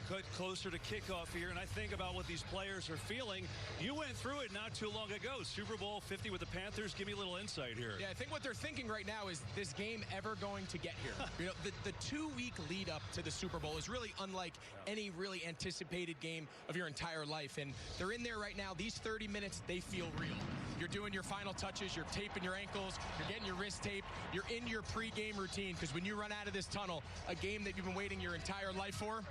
cut closer to kickoff here, and I think about what these players are feeling. You went through it not too long ago. Super Bowl 50 with the Panthers. Give me a little insight here. Yeah, I think what they're thinking right now is this game ever going to get here? You know, the 2-week lead up to the Super Bowl is really unlike any really anticipated game of your entire life. And they're in there right now. These 30 minutes, they feel real. You're doing your final touches, you're taping your ankles, you're getting your wrist taped, you're in your pre-game routine, because when you run out of this tunnel, a game that you've been waiting your entire life for,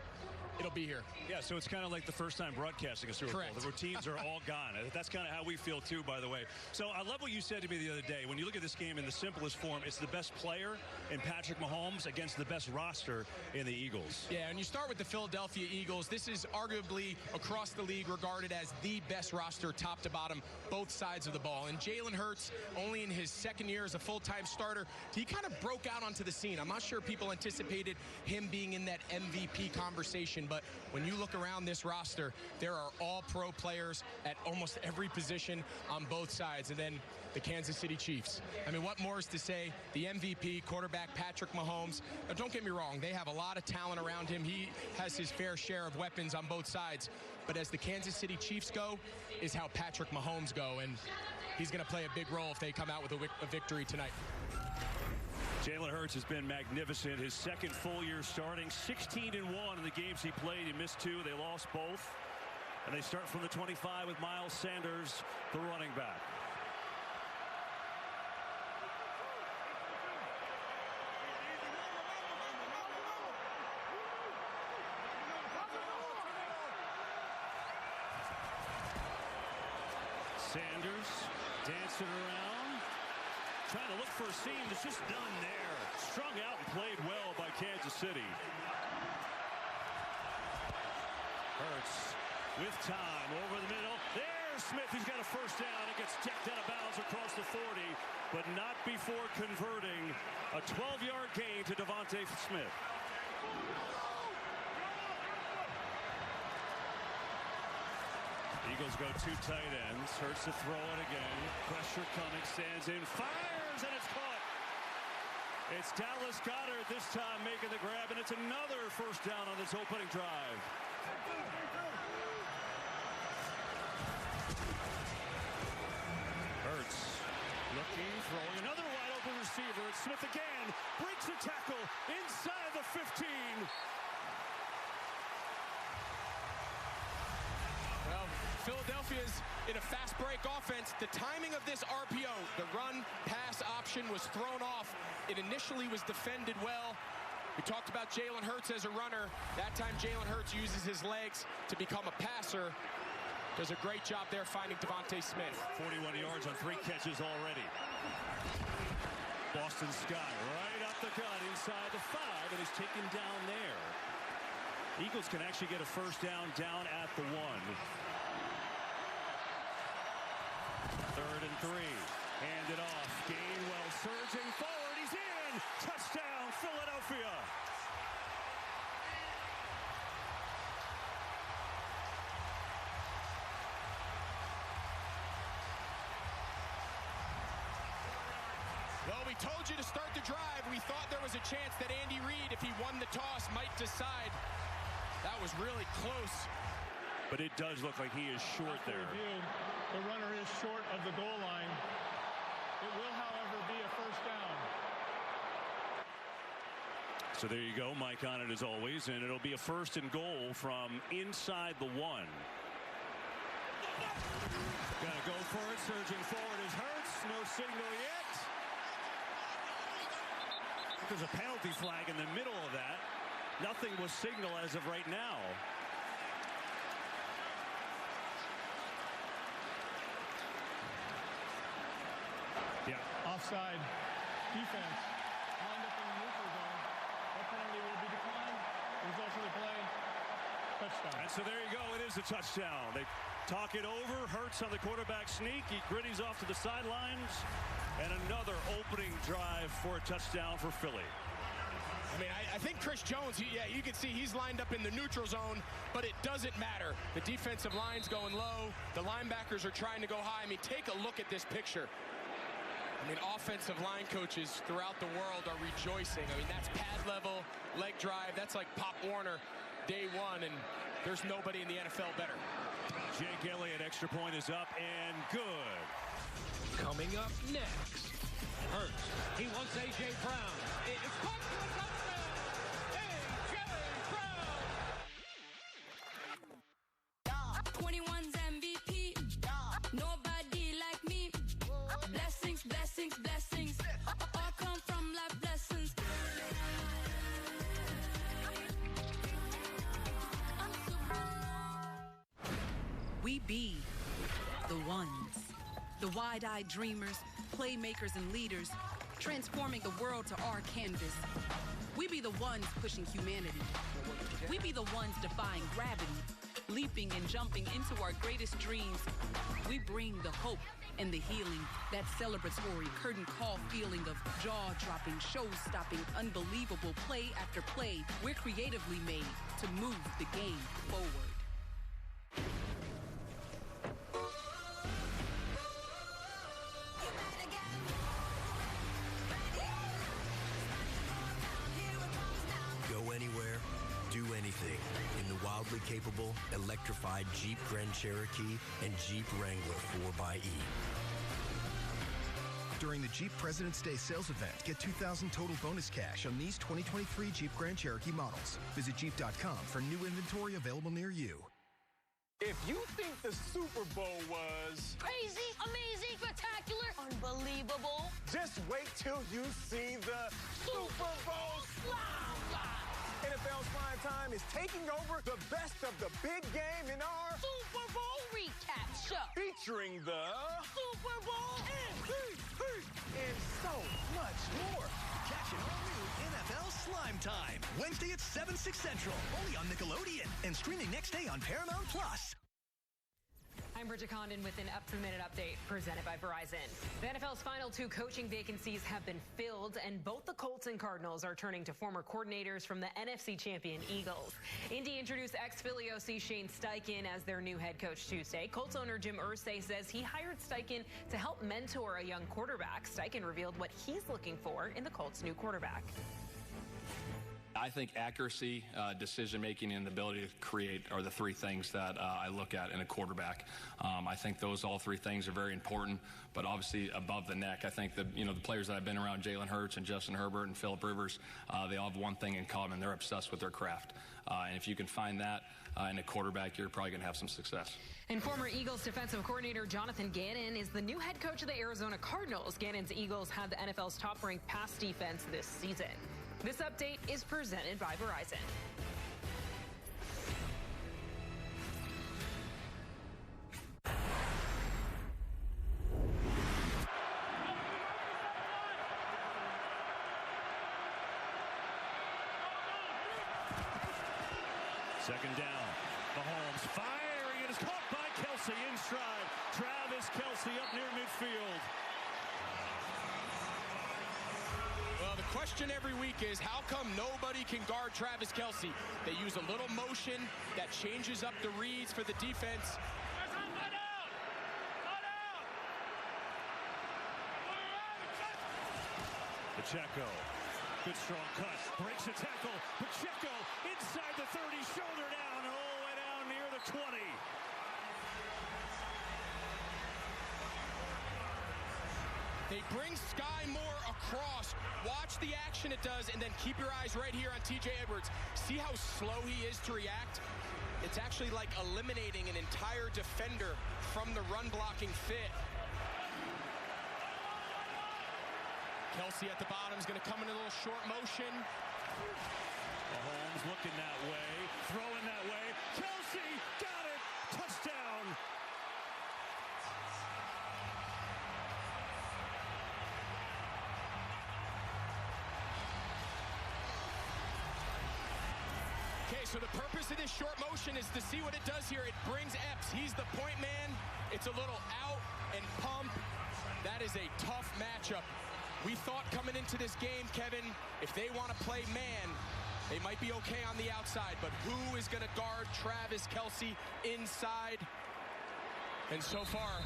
it'll be here. Yeah, so it's kind of like the first time broadcasting a Super Bowl. Correct. The routines are all gone. That's kind of how we feel too, by the way. So I love what you said to me the other day. When you look at this game in the simplest form, it's the best player in Patrick Mahomes against the best roster in the Eagles. Yeah, and you start with the Philadelphia Eagles. This is arguably across the league regarded as the best roster top to bottom, both sides of the ball. And Jalen Hurts, only in his second year as a full-time starter, he kind of broke out onto the scene. I'm not sure people anticipated him being in that MVP conversation, but when you look around this roster, there are all pro players at almost every position on both sides. And then the Kansas City Chiefs. I mean, what more is to say? The MVP quarterback, Patrick Mahomes. Now, don't get me wrong, they have a lot of talent around him. He has his fair share of weapons on both sides. But as the Kansas City Chiefs go, is how Patrick Mahomes go. And he's going to play a big role if they come out with a victory tonight. Jalen Hurts has been magnificent. His second full year starting, 16-1 in the games he played. He missed 2. They lost both. And they start from the 25 with Miles Sanders, the running back. Sanders dancing around, trying to look for a seam that's just done there. Strung out and played well by Kansas City. Hurts with time over the middle. There's Smith. He's got a first down. It gets jacked out of bounds across the 40, but not before converting a 12-yard gain to Devontae Smith. Eagles go 2 tight ends. Hurts to throw it again. Pressure coming. Stands in. Fires, and it's caught. It's Dallas Goedert this time making the grab, and it's another first down on this opening drive. Hurts looking, throwing. Another wide open receiver. It's Smith again. Breaks the tackle inside the 15. Well, Philadelphia's in a fast break offense. The timing of this RPO, the run-pass option was thrown off. It initially was defended well. We talked about Jalen Hurts as a runner. That time Jalen Hurts uses his legs to become a passer. Does a great job there finding Devontae Smith. 41 yards on 3 catches already. Boston Scott right up the gut inside the 5, and he's taken down there. Eagles can actually get a first down at the 1. 3rd and 3. Hand it off. Gainwell surging forward. He's in. Touchdown, Philadelphia. Well, we told you to start the drive. We thought there was a chance that Andy Reid, if he won the toss, might decide. That was really close. But it does look like he is short there. The runner is short of the goal line. It will, however, be a first down. So there you go, Mike on it as always, and it'll be a 1st and goal from inside the 1. Gotta go for it, surging forward is Hurts. No signal yet. There's a penalty flag in the middle of that. Nothing was signal as of right now. Yeah. Offside defense. Lined up in the neutral zone. That penalty will be declined. Results of the play. Touchdown. And so there you go. It is a touchdown. They talk it over. Hurts on the quarterback sneak. He gritties off to the sidelines. And another opening drive for a touchdown for Philly. I mean, I think Chris Jones, you can see he's lined up in the neutral zone, but it doesn't matter. The defensive line's going low. The linebackers are trying to go high. I mean, take a look at this picture. I mean, offensive line coaches throughout the world are rejoicing. I mean, that's pad level, leg drive. That's like Pop Warner. day one, and there's nobody in the NFL better. Jake Elliott, extra point is up and good. Coming up next, Hurts. He wants A.J. Brown. It is caught for a touchdown. A.J. Brown. 21's MVP. Nobody like me. Blessings, blessings, blessings. All come from life lessons. We be the ones. The wide-eyed dreamers, playmakers, and leaders, transforming the world to our canvas. We be the ones pushing humanity. We be the ones defying gravity, leaping and jumping into our greatest dreams. We bring the hope and the healing, that celebratory curtain call feeling of jaw-dropping, show-stopping, unbelievable play after play. We're creatively made to move the game forward. Go anywhere, do anything in the wildly capable, electrified Jeep Grand Cherokee and Jeep Wrangler 4xe. During the Jeep President's Day sales event, get $2,000 total bonus cash on these 2023 Jeep Grand Cherokee models. Visit Jeep.com for new inventory available near you. If you think the Super Bowl was crazy, amazing, spectacular, unbelievable, just wait till you see the Super Bowl Slime. NFL's Prime Time is taking over the best of the big game in our Super Bowl recap show, featuring the Super Bowl MVP and so much more. Catch an all-new NFL Slime Time, Wednesday at 7/6 Central, only on Nickelodeon, and streaming next day on Paramount+. I'm Bridget Condon with an up-to-the-minute update presented by Verizon. The NFL's final 2 coaching vacancies have been filled, and both the Colts and Cardinals are turning to former coordinators from the NFC champion Eagles. Indy introduced ex-Philly OC Shane Steichen as their new head coach Tuesday. Colts owner Jim Irsay says he hired Steichen to help mentor a young quarterback. Steichen revealed what he's looking for in the Colts' new quarterback. I think accuracy, decision-making, and the ability to create are the 3 things that I look at in a quarterback. I think all 3 things are very important, but obviously above the neck, I think the players that I've been around, Jalen Hurts and Justin Herbert and Phillip Rivers, they all have one thing in common. They're obsessed with their craft. And if you can find that in a quarterback, you're probably going to have some success. And former Eagles defensive coordinator Jonathan Gannon is the new head coach of the Arizona Cardinals. Gannon's Eagles had the NFL's top-ranked pass defense this season. This update is presented by Verizon. Second down. Mahomes firing. It is caught by Kelce in stride. Travis Kelce up near midfield. Well, the question every week is, how come nobody can guard Travis Kelce? They use a little motion that changes up the reads for the defense. Pacheco, good strong cut, breaks a tackle. Pacheco inside the 30, shoulder down, all the way down near the 20. They bring Sky Moore across. Watch the action it does, and then keep your eyes right here on T.J. Edwards. See how slow he is to react? It's actually like eliminating an entire defender from the run-blocking fit. Kelce at the bottom is going to come in a little short motion. Mahomes looking that way, throwing that way. Kelce got it! Touchdown! Okay, so the purpose of this short motion is to see what it does here. It brings Epps. He's the point man. It's a little out and pump. That is a tough matchup. We thought coming into this game, Kevin, if they want to play man, they might be okay on the outside, but who is going to guard Travis Kelce inside? And so far,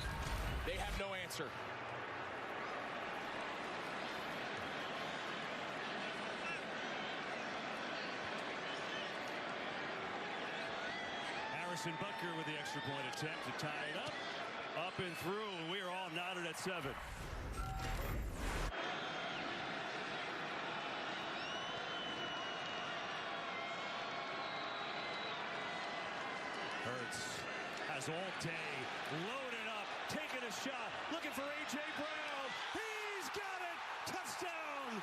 they have no answer. Harrison Butker with the extra point attempt to tie it up and through, and we are all knotted at 7. Hurts has all day, loaded up, taking a shot, looking for A.J. Brown. He's got it! Touchdown!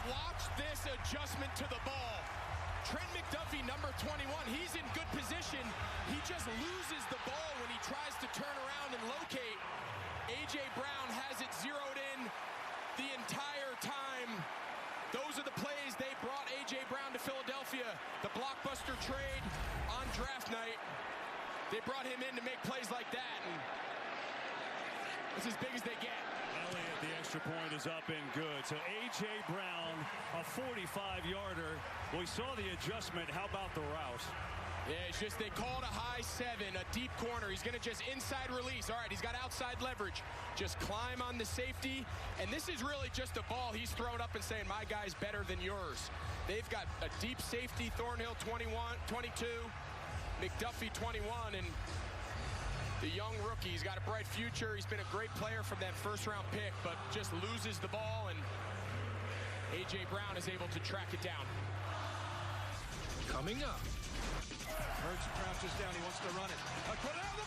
Watch this adjustment to the ball. Trent McDuffie, number 21, he's in good position. He just loses the ball when he tries to turn around and locate. A.J. Brown has it zeroed in the entire time. Those are the plays they brought A.J. Brown to Philadelphia. The blockbuster trade on draft night. They brought him in to make plays like that. And it's as big as they get. Elliott, the extra point is up and good. So A.J. Brown, a 45-yarder. We saw the adjustment. How about the route? Yeah, it's just they called a high 7, a deep corner. He's going to just inside release. All right, he's got outside leverage. Just climb on the safety. And this is really just a ball he's thrown up and saying, my guy's better than yours. They've got a deep safety, Thornhill 21, 22, McDuffie 21, and the young rookie, he's got a bright future. He's been a great player from that first-round pick, but just loses the ball, and A.J. Brown is able to track it down. Coming up. Hurts crouches down. He wants to run it. The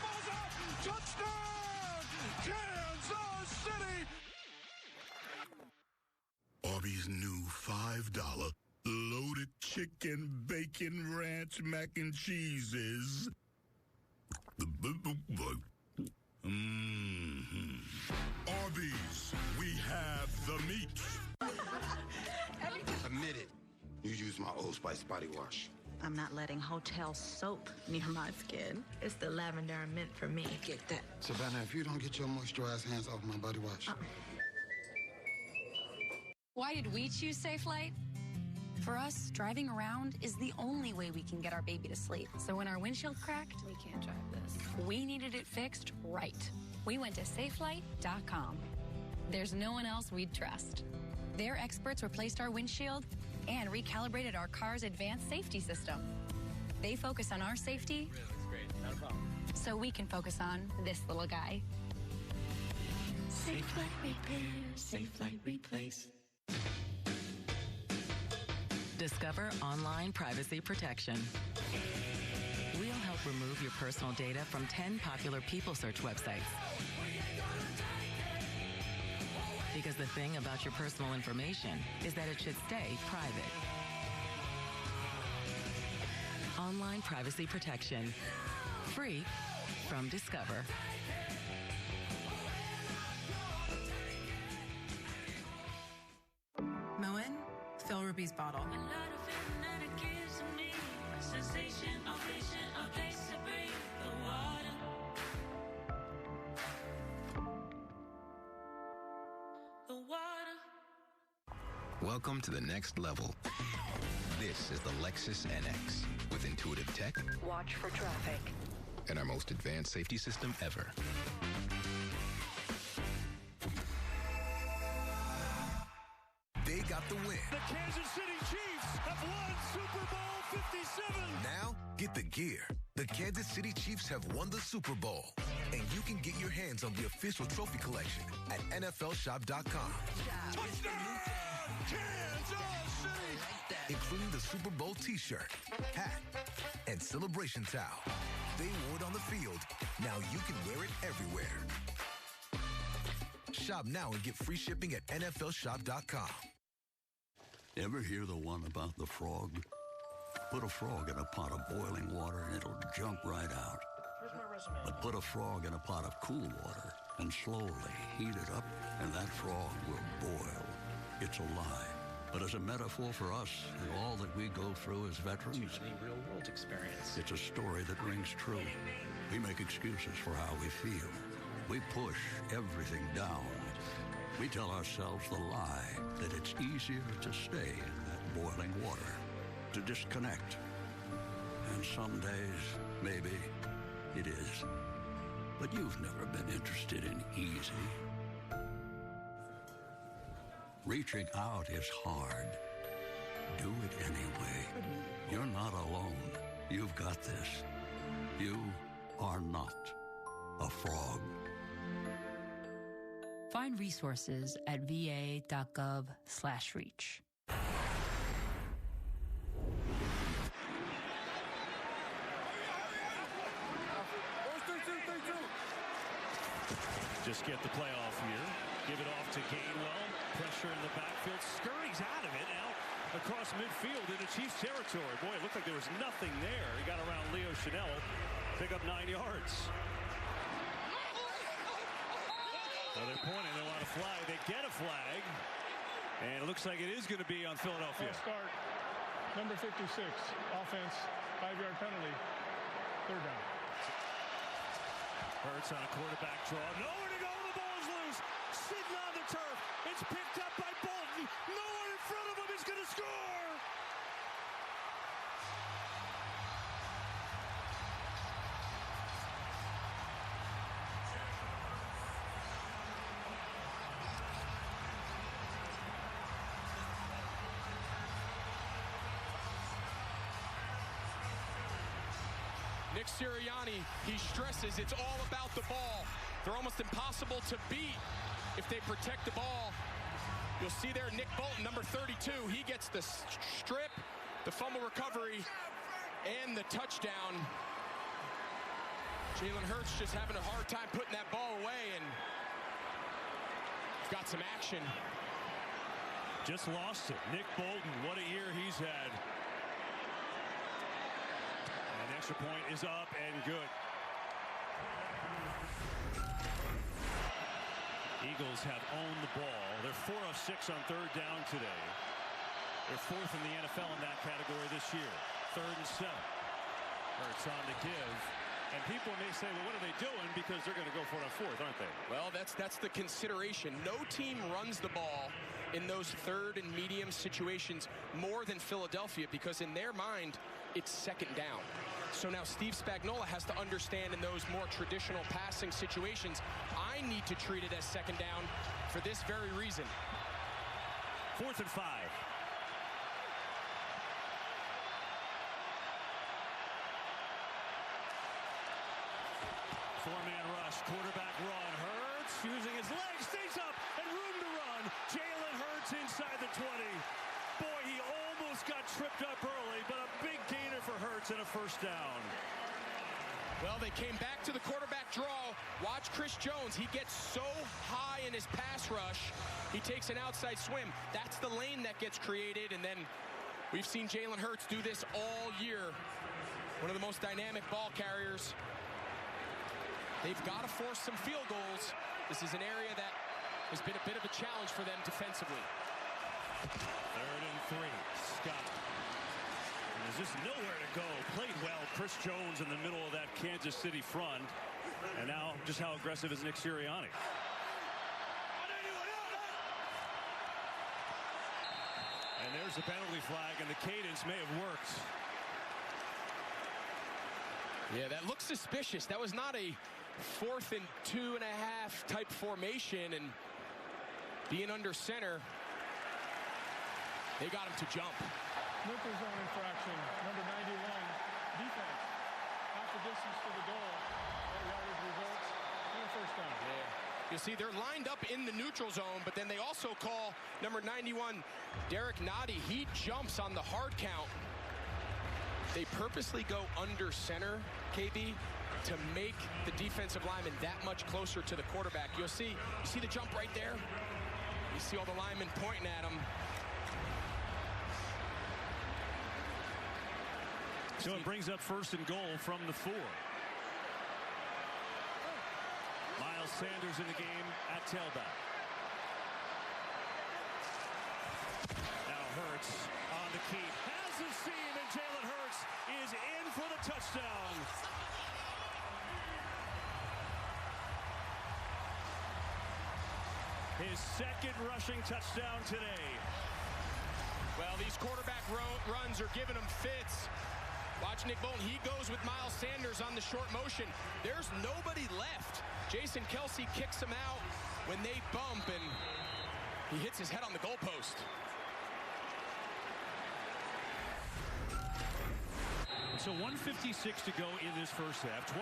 ball's out. Touchdown! Kansas City! Arby's new $5 loaded chicken bacon ranch mac and cheeses. Arby's, we have the meat. Admit it. You use my Old Spice body wash. I'm not letting hotel soap near my skin. It's the lavender and mint for me. Get that. Savannah, if you don't get your moisturized hands off my body wash. Why did we choose Safe Flight? For us, driving around is the only way we can get our baby to sleep. So when our windshield cracked, we can't drive this. We needed it fixed right. We went to safelight.com. There's no one else we'd trust. Their experts replaced our windshield and recalibrated our car's advanced safety system. They focus on our safety. Great, not a problem. So we can focus on this little guy. Safe Flight Repair, Safe Flight Replace. Discover online privacy protection. We'll help remove your personal data from 10 popular people search websites. Because the thing about your personal information is that it should stay private. Online privacy protection. Free from Discover. Moen, fill Ruby's bottle. Welcome to the next level. This is the Lexus NX with intuitive tech. Watch for traffic. And our most advanced safety system ever. They got the win. The Kansas City Chiefs have won Super Bowl 57. Now, get the gear. The Kansas City Chiefs have won the Super Bowl. And you can get your hands on the official trophy collection at NFLshop.com. Touchdown! Kansas City! Including the Super Bowl t-shirt, hat, and celebration towel. They wore it on the field. Now you can wear it everywhere. Shop now and get free shipping at NFLshop.com. Ever hear the one about the frog? Put a frog in a pot of boiling water and it'll jump right out. Here's my resume. But put a frog in a pot of cool water and slowly heat it up, and that frog will boil. It's a lie. But as a metaphor for us and all that we go through as veterans, real-world experience. it's a story that rings true. We make excuses for how we feel. We push everything down. We tell ourselves the lie that it's easier to stay in that boiling water, to disconnect. And some days, maybe it is. But you've never been interested in easy. Reaching out is hard. Do it anyway. You're not alone. You've got this. You are not a frog. Find resources at va.gov/reach. Just get the play off here. Give it off to Gainwell. Pressure in the backfield. Scurries out of it. Out across midfield into Chiefs territory. Boy, it looked like there was nothing there. He got around Leo Chanel. Pick up 9 yards. So they're pointing. They want a flag. They get a flag. And it looks like it is going to be on Philadelphia. False start. Number 56. Offense. 5-yard penalty. 3rd down. Hurts on a quarterback draw. Nowhere to go. The ball is loose. Sitting on the turf. It's picked up by Bolton. No one in front of him is going to score. Nick Sirianni, he stresses it's all about the ball. They're almost impossible to beat if they protect the ball. You'll see there Nick Bolton, number 32. He gets the strip, the fumble recovery, and the touchdown. Jalen Hurts just having a hard time putting that ball away, and got some action. Just lost it. Nick Bolton, what a year he's had. And the extra point is up and good. Eagles have owned the ball. They're 4 of 6 on 3rd down today. They're 4th in the NFL in that category this year. 3rd and 7. Hurts on to give. And people may say, well, what are they doing? Because they're going to go for it on 4th, aren't they? Well, that's the consideration. No team runs the ball in those 3rd and medium situations more than Philadelphia, because in their mind, it's 2nd down. So now Steve Spagnuolo has to understand in those more traditional passing situations, I need to treat it as 2nd down for this very reason. 4th and 5. 4-man rush, quarterback run. Hurts using his legs, stays up, and room to run. Jalen Hurts inside the 20. Boy, he almost got tripped up early, but a big gainer for Hurts and a 1st down. Well, they came back to the quarterback draw. Watch Chris Jones. He gets so high in his pass rush, he takes an outside swim. That's the lane that gets created, and then we've seen Jalen Hurts do this all year. One of the most dynamic ball carriers. They've got to force some field goals. This is an area that has been a bit of a challenge for them defensively. 3rd and 3. Scott. And there's just nowhere to go. Played well. Chris Jones in the middle of that Kansas City front. And now, just how aggressive is Nick Sirianni? And there's the penalty flag, and the cadence may have worked. Yeah, that looks suspicious. That was not a 4th and 2.5 type formation, and being under center, they got him to jump. Neutral zone infraction, number 91, defense. Half the distance to the goal. That yardage results in a 1st down. Yeah. You see, they're lined up in the neutral zone, but then they also call number 91, Derek Noddy. He jumps on the hard count. They purposely go under center, KB, to make the defensive lineman that much closer to the quarterback. You see the jump right there? You see all the linemen pointing at him. So it brings up 1st and goal from the 4. Miles Sanders in the game at tailback. Now Hurts on the keep. Has the seam, and Jalen Hurts is in for the touchdown. His 2nd rushing touchdown today. Well, these quarterback runs are giving him fits. Watch Nick Bolton. He goes with Miles Sanders on the short motion. There's nobody left. Jason Kelsey kicks him out when they bump, and he hits his head on the goalpost. So 1:56 to go in this first half. 21-14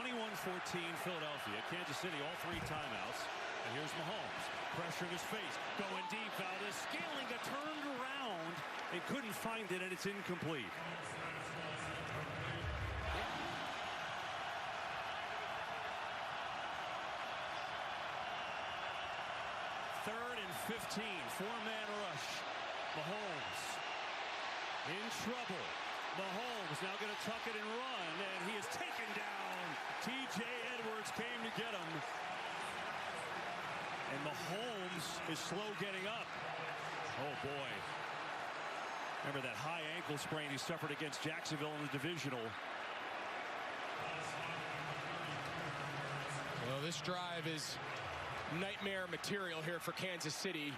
Philadelphia. Kansas City, all 3 timeouts. And here's Mahomes. Pressure in his face. Going deep. Valdez scaling a turned around and couldn't find it, and it's incomplete. Third and 15. 4-man rush. Mahomes in trouble. Mahomes now going to tuck it and run, and he is taken down. T.J. Edwards came to get him. And Mahomes is slow getting up. Oh, boy. Remember that high ankle sprain he suffered against Jacksonville in the divisional. Well, this drive is nightmare material here for Kansas City.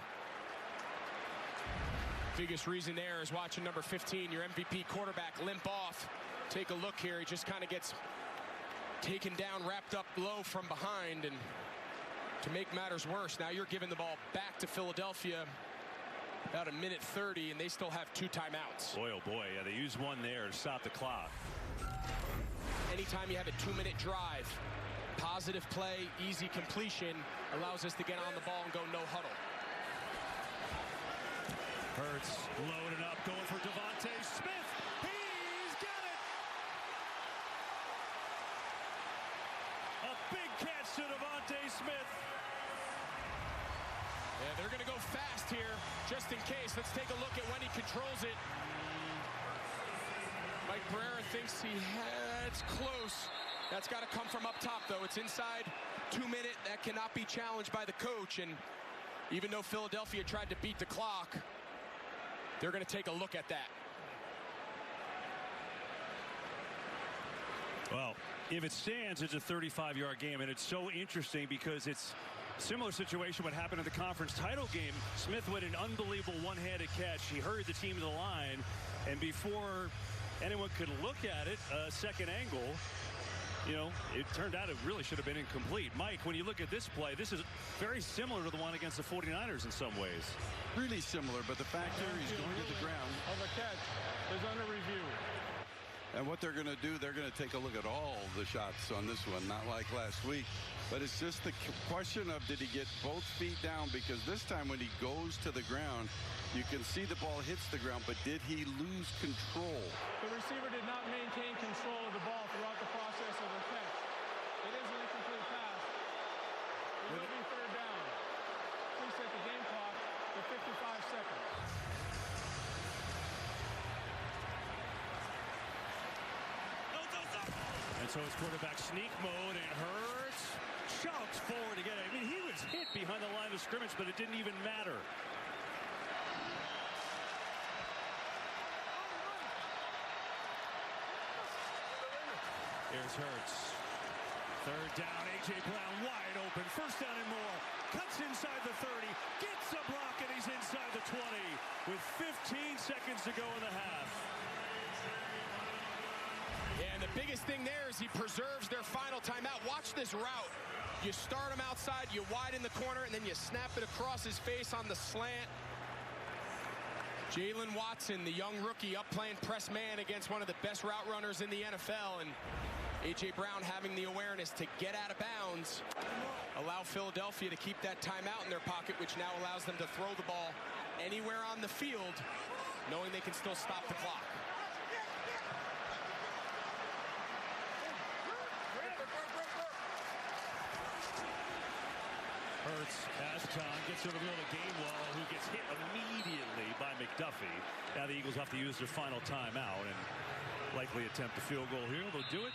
Biggest reason there is watching number 15, your MVP quarterback, limp off. Take a look here. He just kind of gets taken down, wrapped up low from behind. And to make matters worse, now you're giving the ball back to Philadelphia. About 1:30, and they still have 2 timeouts. Boy, oh boy, yeah, they used one there to stop the clock. Anytime you have a 2-minute drive, positive play, easy completion, allows us to get on the ball and go no huddle. Hurts loading up, going for Devontae Smith. He's got it! A big catch to Devontae Smith. Yeah, they're going to go fast here, just in case. Let's take a look at when he controls it. Mike Pereira thinks it's close. That's got to come from up top, though. It's inside 2 minute. That cannot be challenged by the coach. And even though Philadelphia tried to beat the clock, they're going to take a look at that. Well, if it stands, it's a 35-yard game, and it's so interesting because it's a similar situation what happened in the conference title game. Smith with an unbelievable one-handed catch. He hurried the team to the line, and before anyone could look at it, a second angle, you know, it turned out it really should have been incomplete. Mike, when you look at this play, this is very similar to the one against the 49ers in some ways. Really similar, but the fact here, he's going to the ground. Of a catch is under review. And what they're going to do, they're going to take a look at all the shots on this one, not like last week. But it's just the question of, did he get both feet down? Because this time when he goes to the ground, you can see the ball hits the ground, but did he lose control? The receiver did not maintain control of the ball throughout the process of the catch. It is an incomplete pass. It will be third down. Please set the game clock to 55 seconds. And so it's quarterback sneak mode, and Hurts shouts forward to get it. I mean, he was hit behind the line of scrimmage, but it didn't even matter. Here's Hurts. Third down, A.J. Brown wide open. First down and more. Cuts inside the 30. Gets a block, and he's inside the 20 with 15 seconds to go in the half. Yeah, and the biggest thing there is he preserves their final timeout. Watch this route. You start him outside, you widen the corner, and then you snap it across his face on the slant. Jalen Watson, the young rookie, up playing press man against one of the best route runners in the NFL. And A.J. Brown having the awareness to get out of bounds, allow Philadelphia to keep that timeout in their pocket, which now allows them to throw the ball anywhere on the field, knowing they can still stop the clock. Hurts has time, gets over the middle of Gainwell, who gets hit immediately by McDuffie. Now the Eagles have to use their final timeout and likely attempt a field goal here. They'll do it.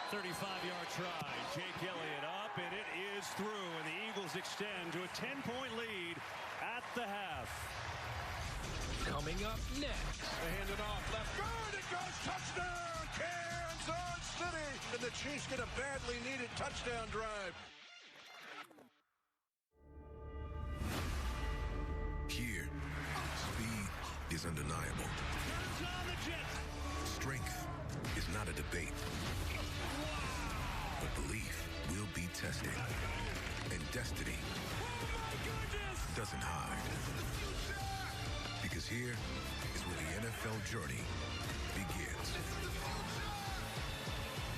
35-yard try. Jake Elliott up, and it is through. And the Eagles extend to a 10-point lead at the half. Coming up next. They hand it off left guard. It goes touchdown, Kansas City. And the Chiefs get a badly needed touchdown drive. Here, speed is undeniable. Turns on the jet. Strength debate. But belief will be tested. And destiny doesn't hide. Because here is where the NFL journey begins.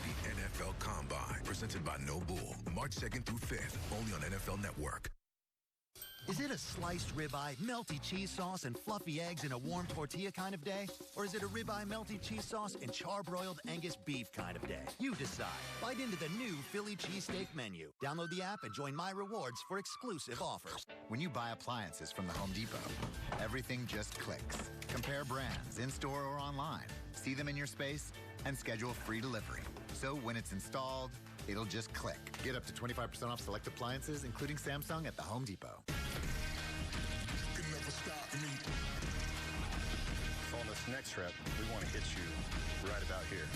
The NFL Combine, presented by No Bull, March 2nd through 5th, only on NFL Network. Is it a sliced ribeye, melty cheese sauce, and fluffy eggs in a warm tortilla kind of day? Or is it a ribeye, melty cheese sauce, and charbroiled Angus beef kind of day? You decide. Bite into the new Philly cheesesteak menu. Download the app and join My Rewards for exclusive offers. When you buy appliances from the Home Depot, everything just clicks. Compare brands in-store or online. See them in your space and schedule free delivery. So when it's installed, it'll just click. Get up to 25% off select appliances, including Samsung, at the Home Depot. On this next rep, we want to hit you right about here.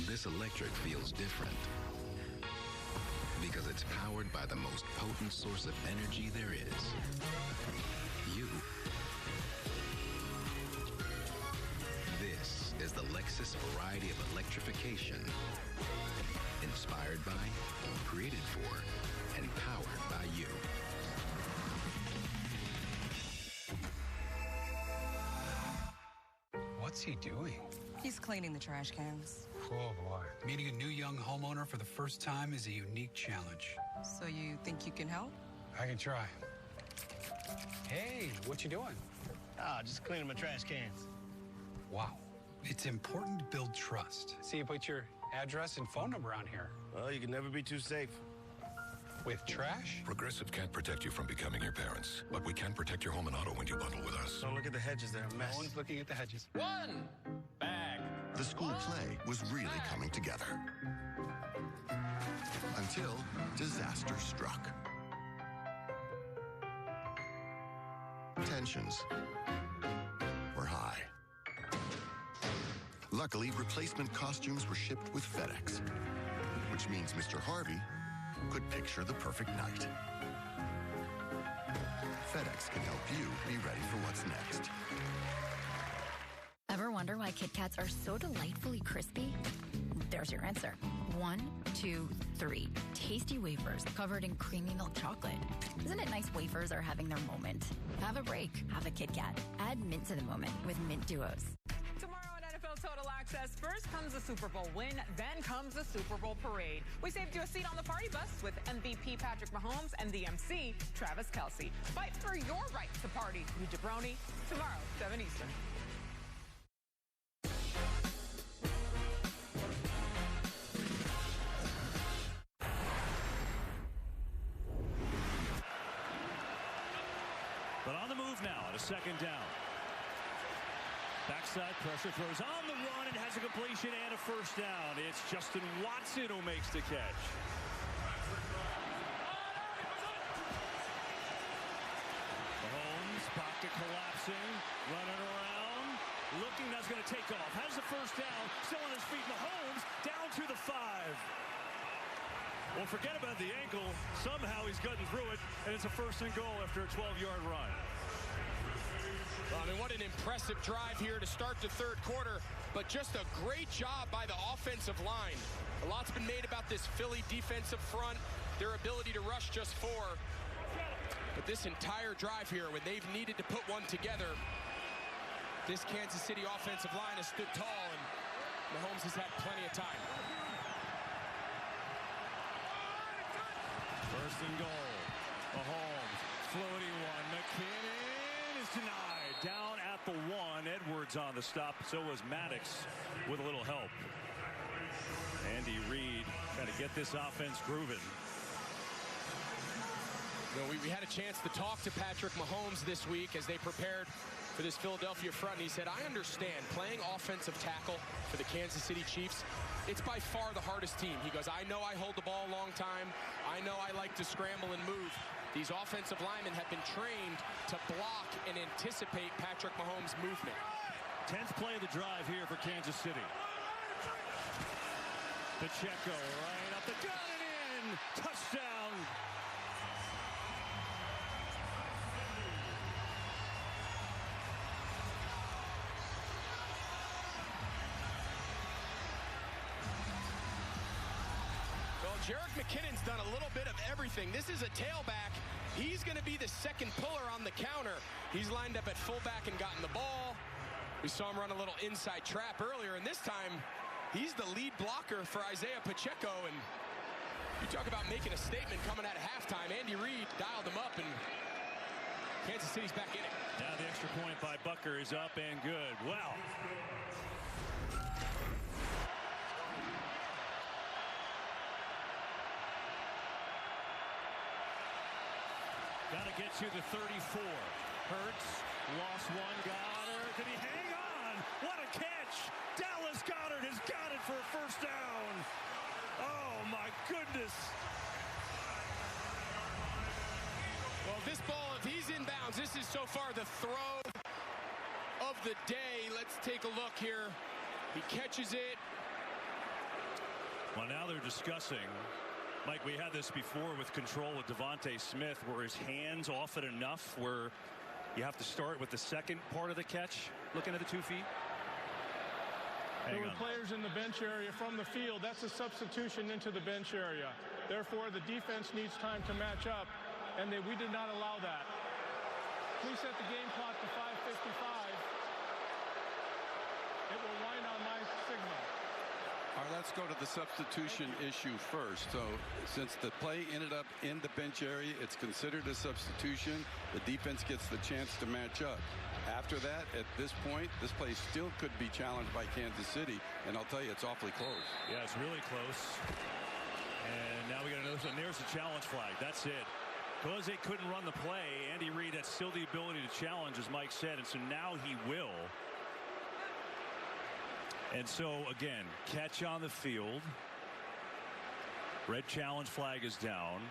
This electric feels different because it's powered by the most potent source of energy there is. You. This is the Lexus variety of electrification. Inspired by, created for, and powered by you. What's he doing? He's cleaning the trash cans. Oh, boy. Meeting a new young homeowner for the first time is a unique challenge. So you think you can help? I can try. Hey, what you doing? Just cleaning my trash cans. Wow. It's important to build trust. See, you put your address and phone number on here. Well, you can never be too safe. With trash? Progressive can't protect you from becoming your parents, but we can protect your home and auto when you bundle with us. Don't look at the hedges, they're a mess. No one's looking at the hedges. One bag. The school play was really coming together. Until disaster struck. Tensions were high. Luckily, replacement costumes were shipped with FedEx, which means Mr. Harvey could picture the perfect night. FedEx can help you be ready for what's next. Ever wonder why Kit Kats are so delightfully crispy? There's your answer. 1, 2, 3. Tasty wafers covered in creamy milk chocolate. Isn't it nice wafers are having their moment? Have a break. Have a Kit Kat. Add mint to the moment with Mint Duos. Tomorrow on NFL Total Access, first comes the Super Bowl win, then comes the Super Bowl parade. We saved you a seat on the party bus with MVP Patrick Mahomes and the MC, Travis Kelce. Fight for your right to party, you jabroni. Tomorrow, 7 Eastern. But on the move now, at a second down. Backside pressure, throws on the run and has a completion and a first down. It's Justin Watson who makes the catch. Mahomes, pocket collapsing, running around, looking, that's going to take off. Has the first down, still on his feet. Mahomes down to the 5. Well, forget about the ankle. Somehow he's gotten through it, and it's a first and goal after a 12-yard run. I mean, what an impressive drive here to start the third quarter, but just a great job by the offensive line. A lot's been made about this Philly defensive front, their ability to rush just 4. But this entire drive here, when they've needed to put one together, this Kansas City offensive line has stood tall, and Mahomes has had plenty of time. First and goal. Mahomes, floating one. McKinnon is denied. Down at the 1. Edwards on the stop. So was Maddox with a little help. Andy Reid trying to get this offense grooving. You know, we had a chance to talk to Patrick Mahomes this week as they prepared for this Philadelphia front. And he said, I understand playing offensive tackle for the Kansas City Chiefs. It's by far the hardest team. He goes, I know I hold the ball a long time. I know I like to scramble and move. These offensive linemen have been trained to block and anticipate Patrick Mahomes' movement. 10th play of the drive here for Kansas City. Pacheco right up the gun and in. Touchdown, Jerick McKinnon's done a little bit of everything. This is a tailback. He's going to be the second puller on the counter. He's lined up at fullback and gotten the ball. We saw him run a little inside trap earlier, and this time he's the lead blocker for Isaiah Pacheco. And you talk about making a statement coming out of halftime. Andy Reid dialed him up, and Kansas City's back in it. Now the extra point by Bucker is up and good. Wow. Got to get to the 34. Hurts lost one. Goddard. Did he hang on? What a catch. Dallas Goedert has got it for a first down. Oh, my goodness. Well, this ball, if he's inbounds, this is so far the throw of the day. Let's take a look here. He catches it. Well, now they're discussing. Mike, we had this before with control with Devontae Smith, where his hands off it enough where you have to start with the second part of the catch, looking at the 2 feet. There were players in the bench area from the field. That's a substitution into the bench area. Therefore, the defense needs time to match up, and we did not allow that. Please set the game clock to 5:55. It will wind on my signal. All right, let's go to the substitution issue first. So since the play ended up in the bench area, it's considered a substitution. The defense gets the chance to match up. After that, at this point, this play still could be challenged by Kansas City, and I'll tell you, it's awfully close. Yeah, it's really close. And now we got another one. There's the challenge flag. That's it. Because they couldn't run the play, Andy Reid had still the ability to challenge, as Mike said, and so now he will. And so, again, catch on the field. Red challenge flag is down.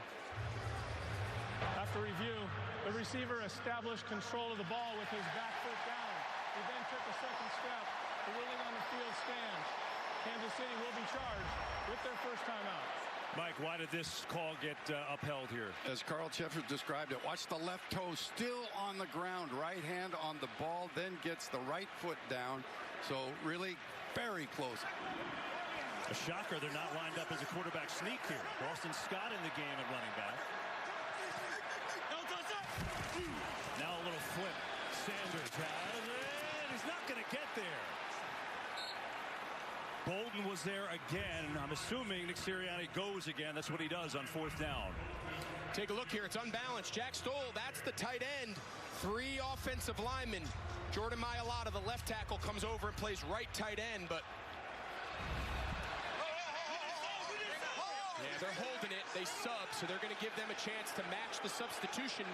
After review, the receiver established control of the ball with his back foot down. He then took a second step. The ruling on the field stands. Kansas City will be charged with their first timeout. Mike, why did this call get upheld here? As Carl Sheffield described it, watch the left toe still on the ground, right hand on the ball, then gets the right foot down. So really very close. A shocker, they're not lined up as a quarterback sneak here. Boston Scott in the game at running back. Now a little flip. Sanders has it. He's not going to get there. Bolden was there again. I'm assuming Nick Sirianni goes again. That's what he does on fourth down. Take a look here. It's unbalanced. Jack Stoll, that's the tight end. 3 offensive linemen. Jordan Mailata, the left tackle, comes over and plays right tight end, but yeah, they're holding it. They sub, so they're going to give them a chance to match the substitution.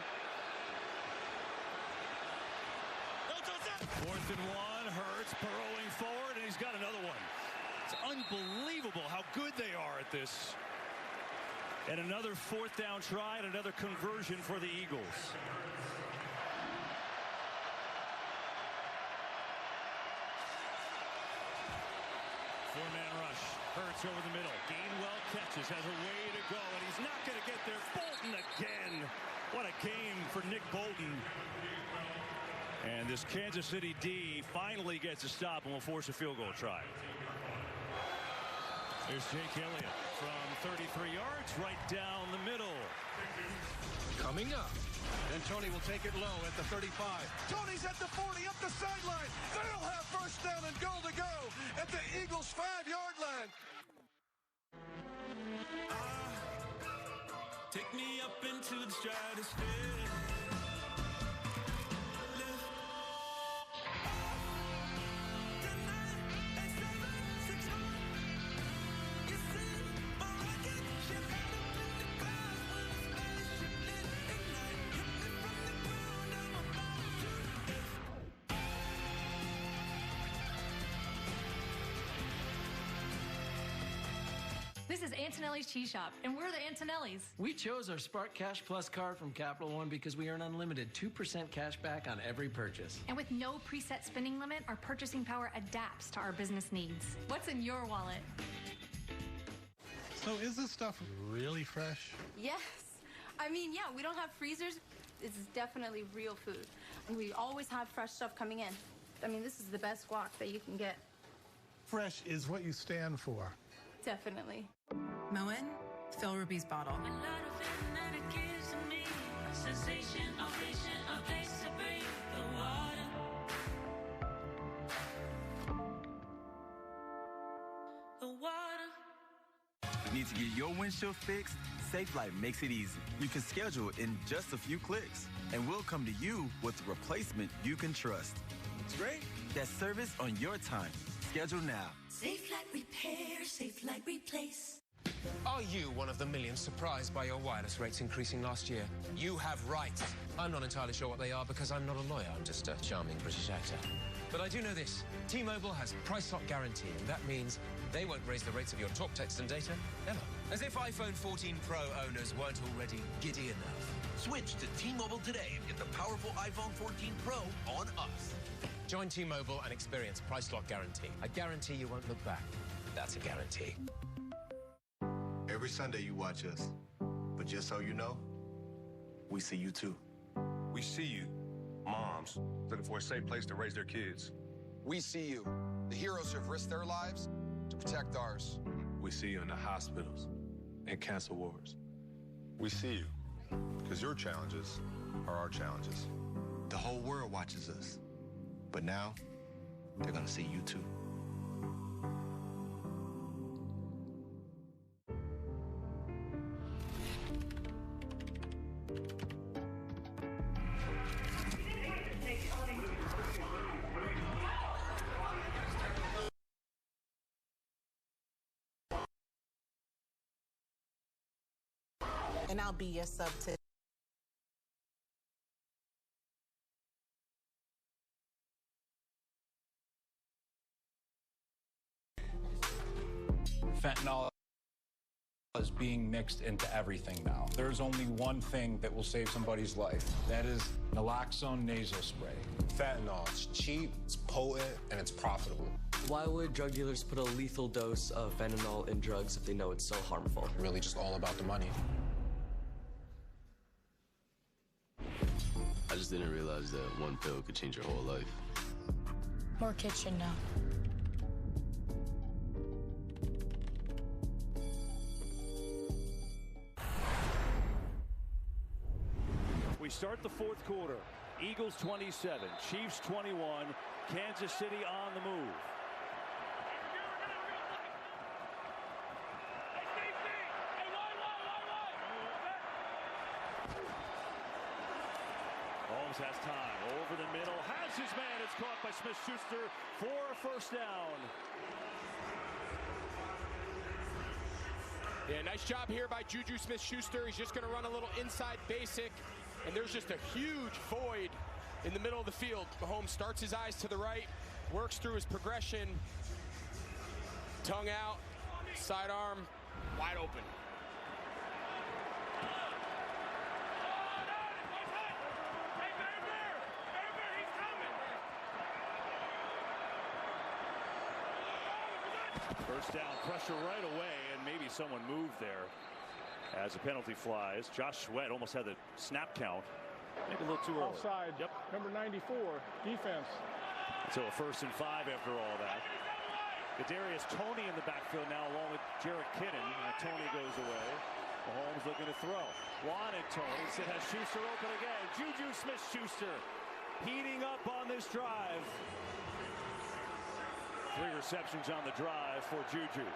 4th and 1. Hurts burrowing forward, and he's got another one. It's unbelievable how good they are at this. And another 4th down try and another conversion for the Eagles. Four-man rush. Hurts over the middle. Gainwell catches, has a way to go, and he's not going to get there. Bolden again. What a game for Nick Bolden. And this Kansas City D finally gets a stop and will force a field goal try. Here's Jake Elliott from 33 yards, right down the middle. Coming up. And Tony will take it low at the 35. Tony's at the 40, up the sideline. They'll have first down and goal to go at the Eagles' 5-yard line. Take me up into the stratosphere. This is Antonelli's Cheese Shop, and we're the Antonellis. We chose our Spark Cash Plus card from Capital One because we earn unlimited 2% cash back on every purchase. And with no preset spending limit, our purchasing power adapts to our business needs. What's in your wallet? So is this stuff really fresh? Yes. I mean, yeah, we don't have freezers. It's definitely real food. And we always have fresh stuff coming in. I mean, this is the best guac that you can get. Fresh is what you stand for. Definitely. Moen, Fill Ruby's bottle. Need to get your windshield fixed? Safe Light makes it easy. You can schedule in just a few clicks, and we'll come to you with a replacement you can trust. It's great. That service on your time. Schedule now. Safe Light Repair, Safe Light Replace. Are you one of the millions surprised by your wireless rates increasing last year? You have rights. I'm not entirely sure what they are because I'm not a lawyer. I'm just a charming British actor. But I do know this. T-Mobile has price lock guarantee, and that means they won't raise the rates of your talk, text, and data ever. As if iPhone 14 Pro owners weren't already giddy enough. Switch to T-Mobile today and get the powerful iPhone 14 Pro on us. Join T-Mobile and experience price lock guarantee. I guarantee you won't look back. That's a guarantee. Every Sunday you watch us. But just so you know, we see you too. We see you, moms, looking for a safe place to raise their kids. We see you, the heroes who have risked their lives to protect ours. We see you in the hospitals and cancer wards. We see you, because your challenges are our challenges. The whole world watches us. But now, they're gonna see you too. And I'll be your sub to. Fentanyl is being mixed into everything now. There's only one thing that will save somebody's life. That is naloxone nasal spray. Fentanyl, it's cheap, it's potent, and it's profitable. Why would drug dealers put a lethal dose of fentanyl in drugs if they know it's so harmful? Really just all about the money. I just didn't realize that one pill could change your whole life. More kitchen now. We start the fourth quarter. Eagles 27, Chiefs 21, Kansas City on the move. Holmes has time, over the middle, has his man, it's caught by Smith-Schuster for a first down. Yeah, nice job here by Juju Smith-Schuster. He's just going to run a little inside basic, and there's just a huge void in the middle of the field. Mahomes starts his eyes to the right, works through his progression, tongue out, sidearm, wide open. First down, pressure right away, and maybe someone moved there as a penalty flies. Josh Sweat almost had the snap count. Maybe a little too early. Offside. Yep. Number 94, defense. So a 1st and 5 after all that. Kadarius Toney in the backfield now along with Jarrett Kitton. Toney goes away. Mahomes looking to throw. Wanted Toney. It has Schuster open again. Juju Smith-Schuster heating up on this drive. 3 receptions on the drive for Juju.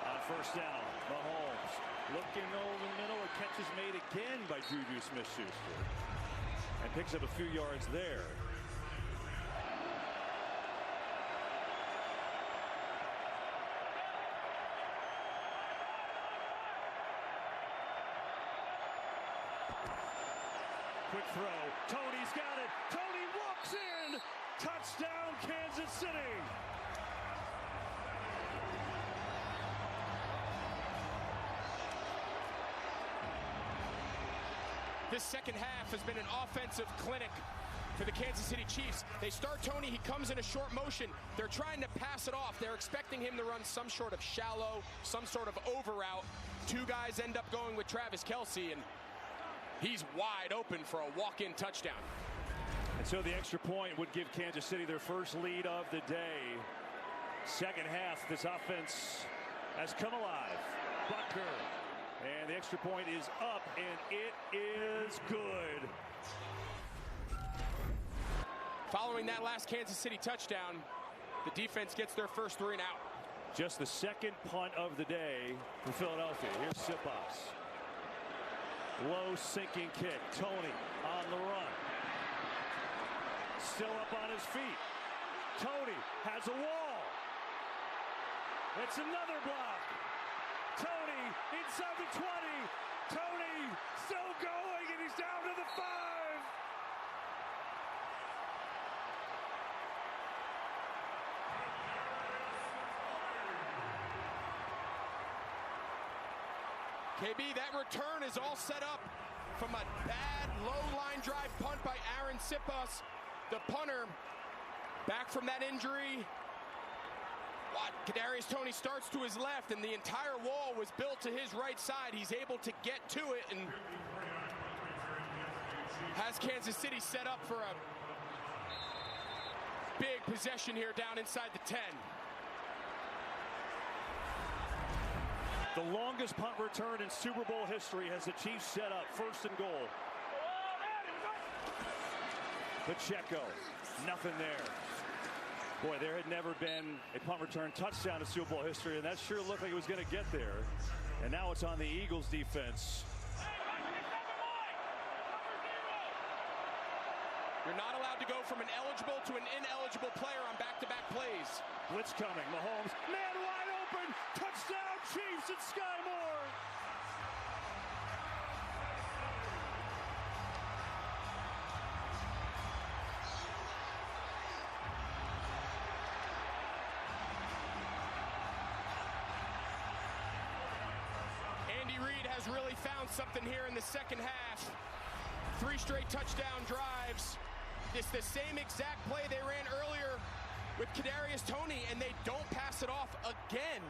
On first down, Mahomes looking over the middle. A catch is made again by Juju Smith-Schuster. And picks up a few yards there. Quick throw. Tony's got it. Tony walks in. Touchdown, Kansas City. This second half has been an offensive clinic for the Kansas City Chiefs. They start Toney, he comes in a short motion. They're trying to pass it off. They're expecting him to run some sort of shallow, some sort of over route. 2 guys end up going with Travis Kelce, and he's wide open for a walk-in touchdown. And so the extra point would give Kansas City their first lead of the day. Second half, this offense has come alive. Bucker. And the extra point is up, and it is good. Following that last Kansas City touchdown, the defense gets their first 3 and out. Just the second punt of the day for Philadelphia. Here's Sipas. Low sinking kick. Tony on the run. Still up on his feet. Tony has a wall. It's another block. Tony inside the 20. Tony still going, and he's down to the 5. KB, that return is all set up from a bad low line drive punt by Aaron Sipas. The punter back from that injury. Kadarius Toney starts to his left, and the entire wall was built to his right side. He's able to get to it and has Kansas City set up for a big possession here down inside the 10. The longest punt return in Super Bowl history has the Chiefs set up 1st and goal. Pacheco, nothing there. Boy, there had never been a punt return touchdown in Super Bowl history, and that sure looked like it was going to get there. And now it's on the Eagles defense. You're not allowed to go from an eligible to an ineligible player on back-to-back plays. Blitz coming. Mahomes, man wide open. Touchdown, Chiefs at Sky Moore. Andy Reid has really found something here in the second half. 3 straight touchdown drives. It's the same exact play they ran earlier with Kadarius Toney, and they don't pass it off again.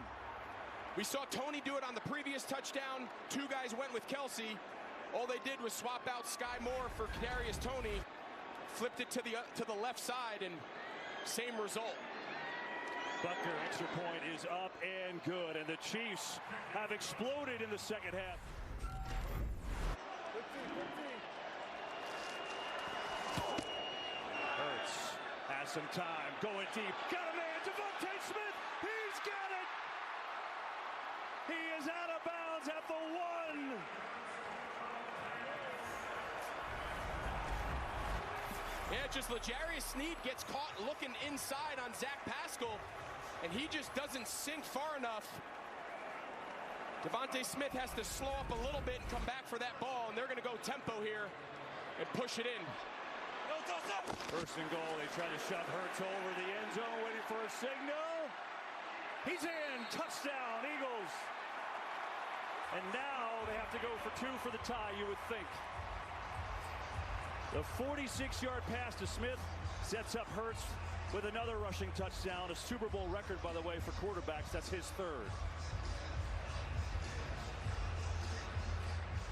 We saw Toney do it on the previous touchdown. 2 guys went with Kelsey. All they did was swap out Sky Moore for Kadarius Toney, flipped it to the left side, and same result. Bucker, extra point is up and good, and the Chiefs have exploded in the second half. Hurts has some time, going deep, got a man, Devontae Smith, he's got it! He is out of bounds at the 1. Yeah, just L'Jarius Sneed gets caught looking inside on Zach Pascal, and he just doesn't sink far enough. Devontae Smith has to slow up a little bit and come back for that ball, and they're going to go tempo here and push it in. 1st and goal, they try to shove Hurts over the end zone, waiting for a signal. He's in, touchdown, Eagles. And now they have to go for 2 for the tie, you would think. The 46-yard pass to Smith sets up Hurts with another rushing touchdown, a Super Bowl record, by the way, for quarterbacks. That's his 3rd.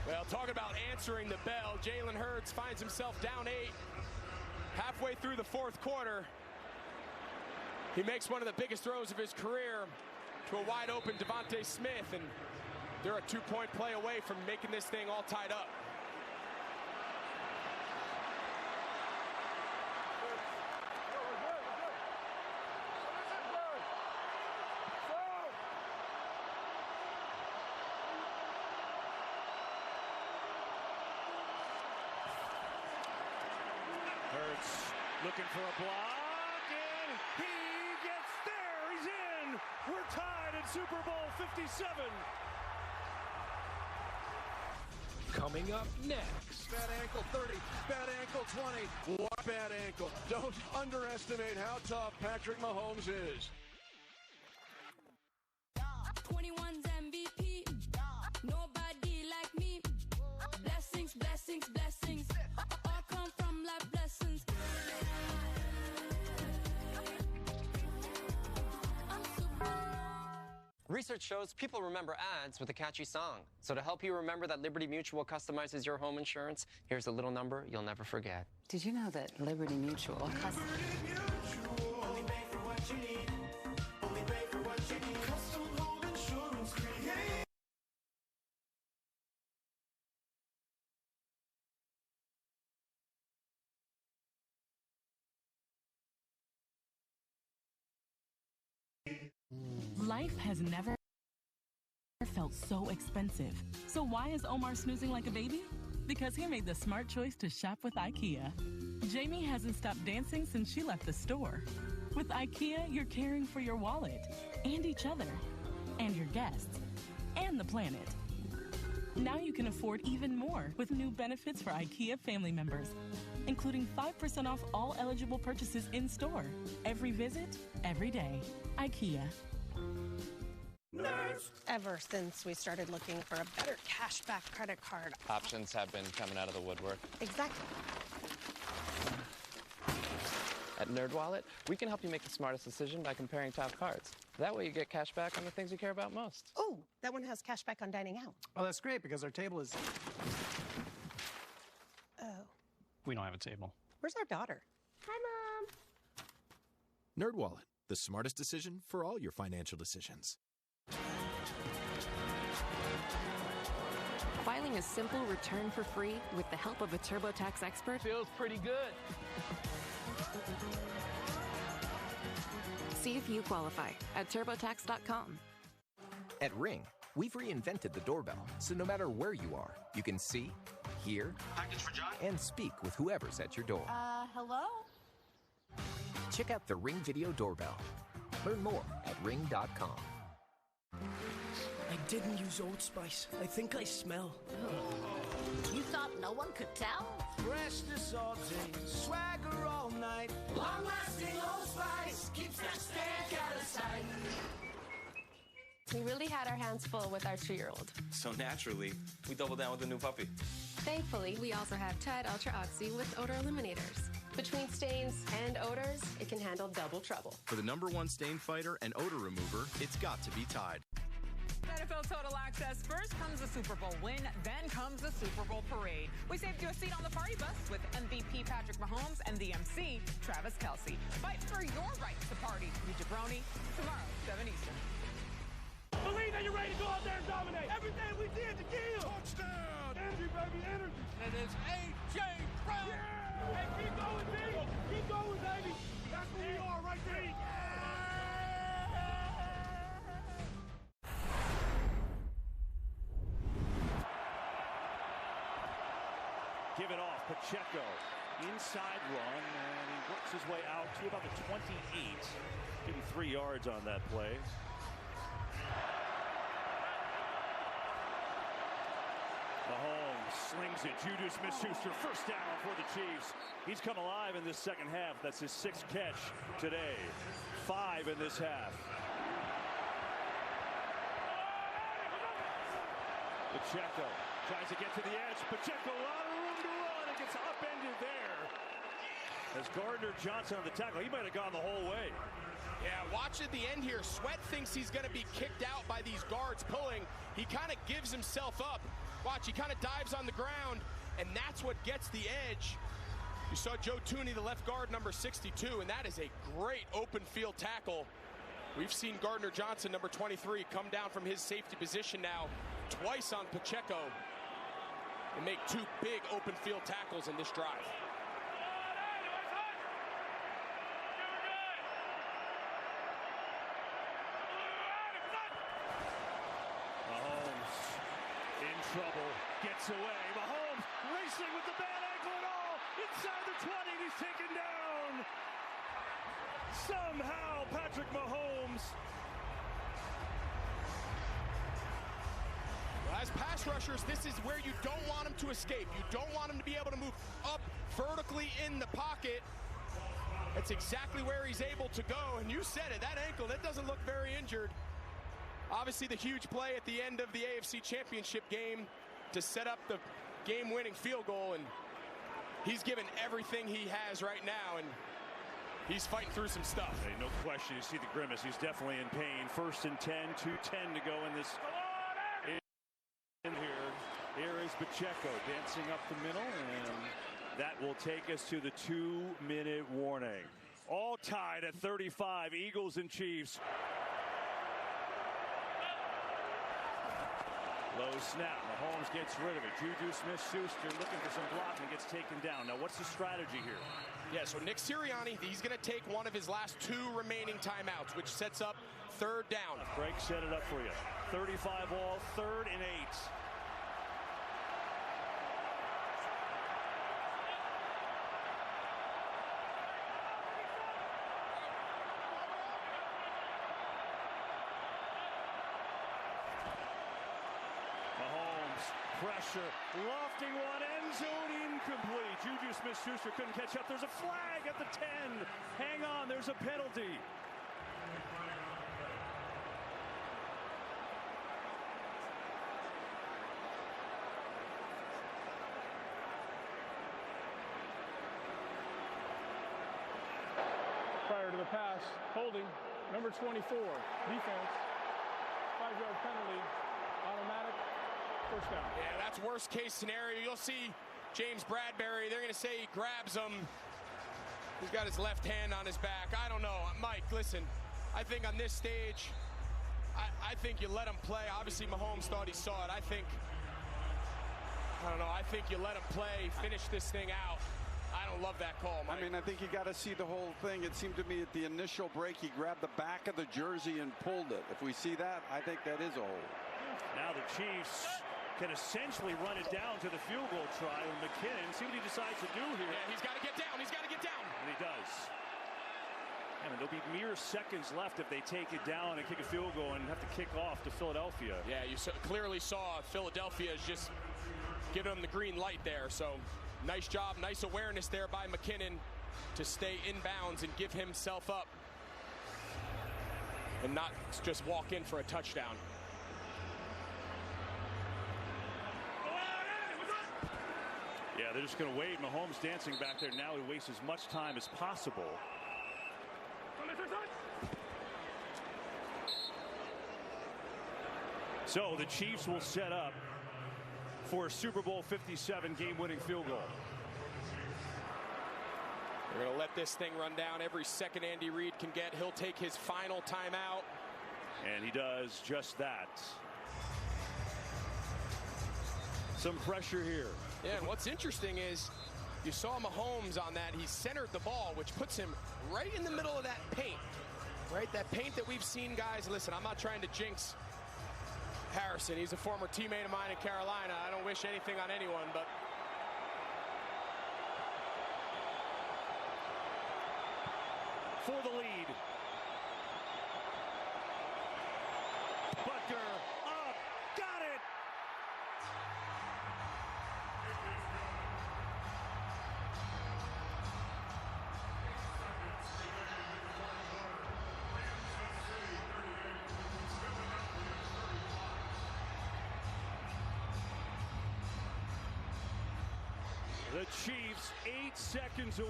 Well, talk about answering the bell. Jalen Hurts finds himself down 8. Halfway through the 4th quarter, he makes one of the biggest throws of his career to a wide open Devontae Smith, and they're a 2-point play away from making this thing all tied up. Hurts looking for a block, and he gets there. He's in. We're tied in Super Bowl 57. Coming up next. Bad ankle 30, bad ankle 20. What bad ankle? Don't underestimate how tough Patrick Mahomes is. 21's MVP. Nobody like me. Blessings, blessings, blessings. All come from life lessons. Research shows people remember ads with a catchy song. So to help you remember that Liberty Mutual customizes your home insurance, here's a little number you'll never forget. Did you know that Liberty Mutual Life has never felt so expensive. So why is Omar snoozing like a baby? Because he made the smart choice to shop with IKEA. Jamie hasn't stopped dancing since she left the store. With IKEA, you're caring for your wallet, and each other, and your guests, and the planet. Now you can afford even more with new benefits for IKEA family members, including 5% off all eligible purchases in-store. Every visit, every day. IKEA. Ever since we started looking for a better cashback credit card. Options have been coming out of the woodwork. Exactly. At NerdWallet, we can help you make the smartest decision by comparing top cards. That way you get cash back on the things you care about most. Oh, that one has cash back on dining out. Oh, that's great because our table is... Oh. We don't have a table. Where's our daughter? Hi, Mom. NerdWallet, the smartest decision for all your financial decisions. Filing a simple return for free with the help of a TurboTax expert feels pretty good. See if you qualify at TurboTax.com. At Ring, we've reinvented the doorbell, so no matter where you are, you can see, hear, package for John, and speak with whoever's at your door. Hello? Check out the Ring Video Doorbell. Learn more at ring.com. I didn't use Old Spice. I think I smell. You thought no one could tell? Freshness all day, swagger all night. Long-lasting Old Spice keeps that stank out of sight. We really had our hands full with our 2-year-old. So naturally, we doubled down with a new puppy. Thankfully, we also have Tide Ultra Oxy with odor eliminators. Between stains and odors, it can handle double trouble. For the #1 stain fighter and odor remover, it's got to be Tide. NFL Total Access. First comes the Super Bowl win, then comes the Super Bowl parade. We saved you a seat on the party bus with MVP Patrick Mahomes and the MC, Travis Kelce. Fight for your right to party with Jabroni tomorrow, 7 Eastern. Believe that you're ready to go out there and dominate. Everything we did to kill. Touchdown. Energy, baby, energy. And it's A.J. Brown. Yeah. Hey, keep going, baby. Keep going, baby. That's who we are right there. Give it off, Pacheco. Inside run, and he works his way out to about the 28. Give him 3 yards on that play. Mahomes slings it. Juju Smith-Schuster, first down for the Chiefs. He's come alive in this second half. That's his 6th catch today. 5 in this half. Pacheco tries to get to the edge. Pacheco, a lot of room to run. It gets upended there. As Gardner Johnson on the tackle, he might have gone the whole way. Yeah, watch at the end here. Sweat thinks he's going to be kicked out by these guards pulling. He kind of gives himself up. Watch, he kind of dives on the ground, and that's what gets the edge. You saw Joe Tooney, the left guard, number 62, and that is a great open field tackle. We've seen Gardner Johnson, number 23, come down from his safety position now twice on Pacheco and make 2 big open field tackles in this drive. Mahomes in trouble, gets away. Mahomes racing with the bad ankle and all. Inside the 20, he's taken down. Somehow, Patrick Mahomes. As pass rushers, this is where you don't want him to escape. You don't want him to be able to move up vertically in the pocket. That's exactly where he's able to go. And you said it, that ankle, that doesn't look very injured. Obviously, the huge play at the end of the AFC Championship game to set up the game-winning field goal. And he's given everything he has right now. And he's fighting through some stuff. Hey, no question. You see the grimace. He's definitely in pain. 1st and 10, 2:10 to go in this. Here is Pacheco dancing up the middle, and that will take us to the 2-minute warning. All tied at 35, Eagles and Chiefs. Low snap. Mahomes gets rid of it. Juju Smith-Schuster looking for some blocking, gets taken down. Now, what's the strategy here? Yeah, so Nick Sirianni, he's going to take one of his last 2 remaining timeouts, which sets up 3rd down. Greg set it up for you. 35 all, 3rd and 8. Pressure, lofting one, end zone incomplete. Juju Smith-Schuster couldn't catch up. There's a flag at the 10. Hang on, there's a penalty. Prior to the pass, holding, number 24, defense, 5-yard penalty, automatic. First down. Yeah, that's worst case scenario. You'll see James Bradbury. They're going to say he grabs him. He's got his left hand on his back. I don't know. Mike, listen, I think on this stage, I think you let him play. Obviously, Mahomes thought he saw it. I think you let him play, finish this thing out. I don't love that call, Mike. I mean, I think you got to see the whole thing. It seemed to me at the initial break, he grabbed the back of the jersey and pulled it. If we see that, I think that is a hold. Now the Chiefs can essentially run it down to the field goal try. And McKinnon, see what he decides to do here. Yeah, he's got to get down. He's got to get down. And he does. I mean, there'll be mere seconds left if they take it down and kick a field goal and have to kick off to Philadelphia. Yeah, you clearly saw Philadelphia is just giving them the green light there. So nice job, nice awareness there by McKinnon to stay in bounds and give himself up and not just walk in for a touchdown. Yeah, they're just going to wait. Mahomes dancing back there now. He wastes as much time as possible. So the Chiefs will set up for a Super Bowl 57 game-winning field goal. They're going to let this thing run down every second Andy Reid can get. He'll take his final timeout. And he does just that. Some pressure here. Yeah, and what's interesting is you saw Mahomes on that. He centered the ball, which puts him right in the middle of that paint. Right? That paint that we've seen, guys. Listen, I'm not trying to jinx Harrison. He's a former teammate of mine in Carolina. I don't wish anything on anyone, but for the lead. Butker up, got it. The Chiefs 8 seconds away.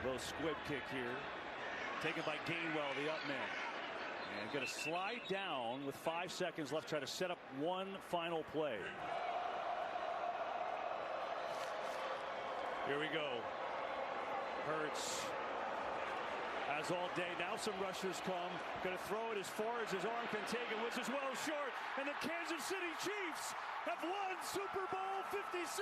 Little squib kick here, taken by Gainwell, the up man. And going to slide down with 5 seconds left, try to set up one final play. Here we go. Hurts as all day. Now some rushers come. Going to throw it as far as his arm can take it, which is well short. And the Kansas City Chiefs have won Super Bowl 57.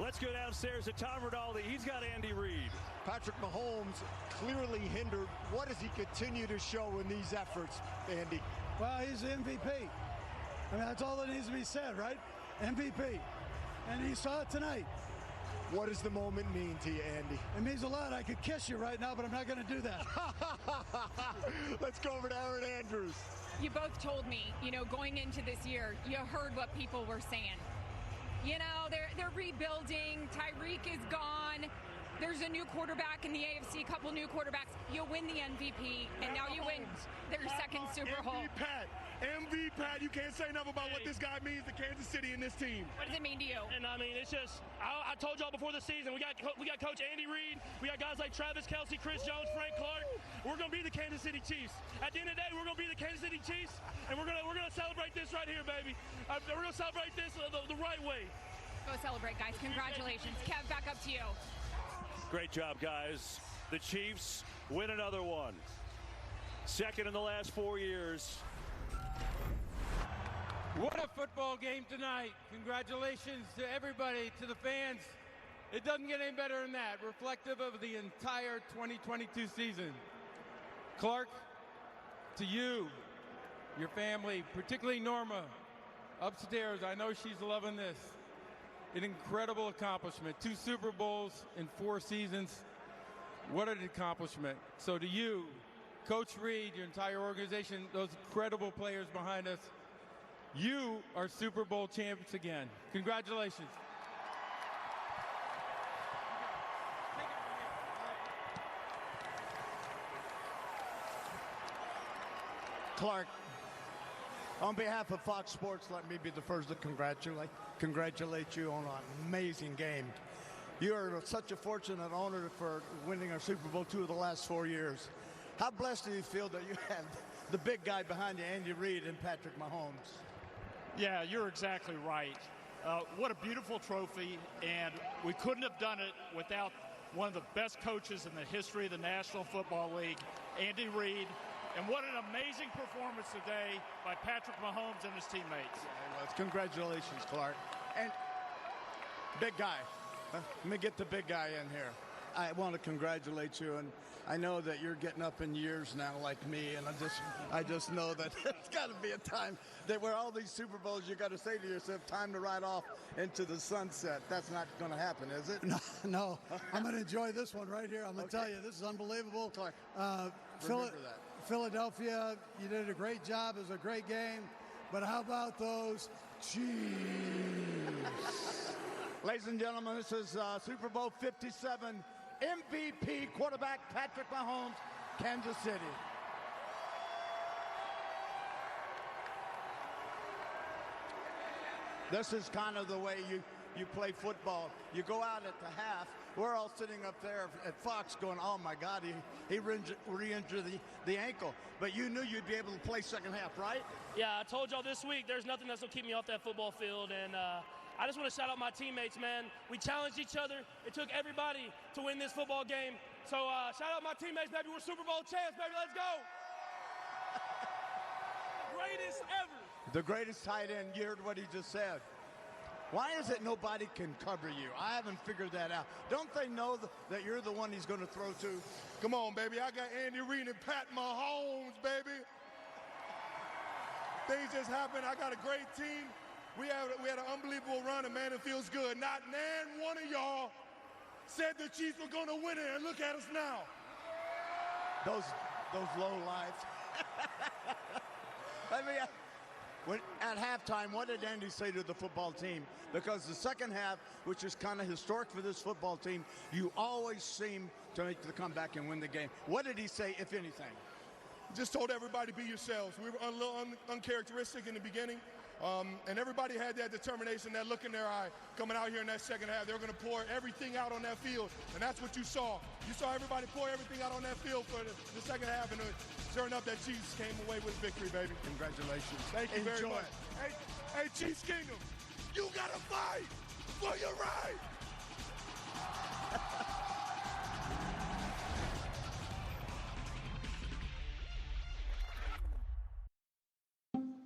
Let's go downstairs to Tom Rinaldi. He's got Andy Reid. Patrick Mahomes clearly hindered. What does he continue to show in these efforts, Andy? Well, he's the MVP. I mean, that's all that needs to be said, right? MVP. And he saw it tonight. What does the moment mean to you, Andy? It means a lot. I could kiss you right now, but I'm not going to do that. Let's go over to Aaron Andrews. You both told me, going into this year, you heard what people were saying. They're rebuilding. Tyreek is gone. There's a new quarterback in the AFC, a couple new quarterbacks. You win the MVP, and now you win their second Super Bowl. MV Pat, you can't say enough about what this guy means to Kansas City and this team. What does it mean to you? And I mean, it's just, I told y'all before the season, we got Coach Andy Reid, we got guys like Travis Kelce, Chris Jones, Frank Clark. We're going to be the Kansas City Chiefs. At the end of the day, we're going to be the Kansas City Chiefs, and we're gonna celebrate this right here, baby. We're going to celebrate this the right way. Go celebrate, guys. Congratulations. Kev, back up to you. Great job, guys. The Chiefs win another one. Second in the last 4 years. What a football game tonight. Congratulations to everybody, to the fans. It doesn't get any better than that, reflective of the entire 2022 season. Clark, to you, your family, particularly Norma, upstairs, I know she's loving this. An incredible accomplishment. 2 Super Bowls in 4 seasons. What an accomplishment. So to you, Coach Reid, your entire organization, those incredible players behind us, you are Super Bowl champions again. Congratulations. Clark, on behalf of Fox Sports, let me be the first to congratulate you on an amazing game. You are such a fortunate owner for winning our Super Bowl 2 of the last 4 years. How blessed do you feel that you have the big guy behind you, Andy Reid and Patrick Mahomes? Yeah, you're exactly right. What a beautiful trophy, and we couldn't have done it without one of the best coaches in the history of the National Football League, Andy Reid. And what an amazing performance today by Patrick Mahomes and his teammates. Yeah, congratulations, Clark. And big guy. Let me get the big guy in here. I want to congratulate you, and I know that you're getting up in years now like me, and I just know that there's got to be a time that where all these Super Bowls you got to say to yourself, time to ride off into the sunset. That's not going to happen, is it? No. I'm going to enjoy this one right here. I'm going to tell you, this is unbelievable. Clark, remember that. Philadelphia, you did a great job. It was a great game. But how about those Chiefs? Ladies and gentlemen, this is Super Bowl 57 MVP quarterback Patrick Mahomes, Kansas City. This is kind of the way you play football. You go out at the half. We're all sitting up there at Fox going, oh, my God, he re-injured the ankle. But you knew you'd be able to play second half, right? Yeah, I told y'all this week there's nothing that's going to keep me off that football field. And I just want to shout out my teammates, man. We challenged each other. It took everybody to win this football game. So shout out my teammates, baby. We're Super Bowl champs, baby. Let's go. Greatest ever. The greatest tight end. You heard what he just said. Why is it nobody can cover you? I haven't figured that out. Don't they know that you're the one he's going to throw to? Come on, baby. I got Andy Reid and Pat Mahomes, baby. Things just happened. I got a great team. We had an unbelievable run, and man, it feels good. Not one of y'all said the Chiefs were going to win it, and look at us now. Those low lives. At halftime, what did Andy say to the football team? Because the second half, which is kind of historic for this football team, you always seem to make the comeback and win the game. What did he say, if anything? Just told everybody to be yourselves. We were a little uncharacteristic in the beginning, and everybody had that determination, that look in their eye coming out here in that second half. They were going to pour everything out on that field, and that's what you saw. You saw everybody pour everything out on that field for the second half, and sure enough, that Chiefs came away with victory, baby. Congratulations. Thank you very much. Hey, Chiefs Kingdom, you got to fight for your right.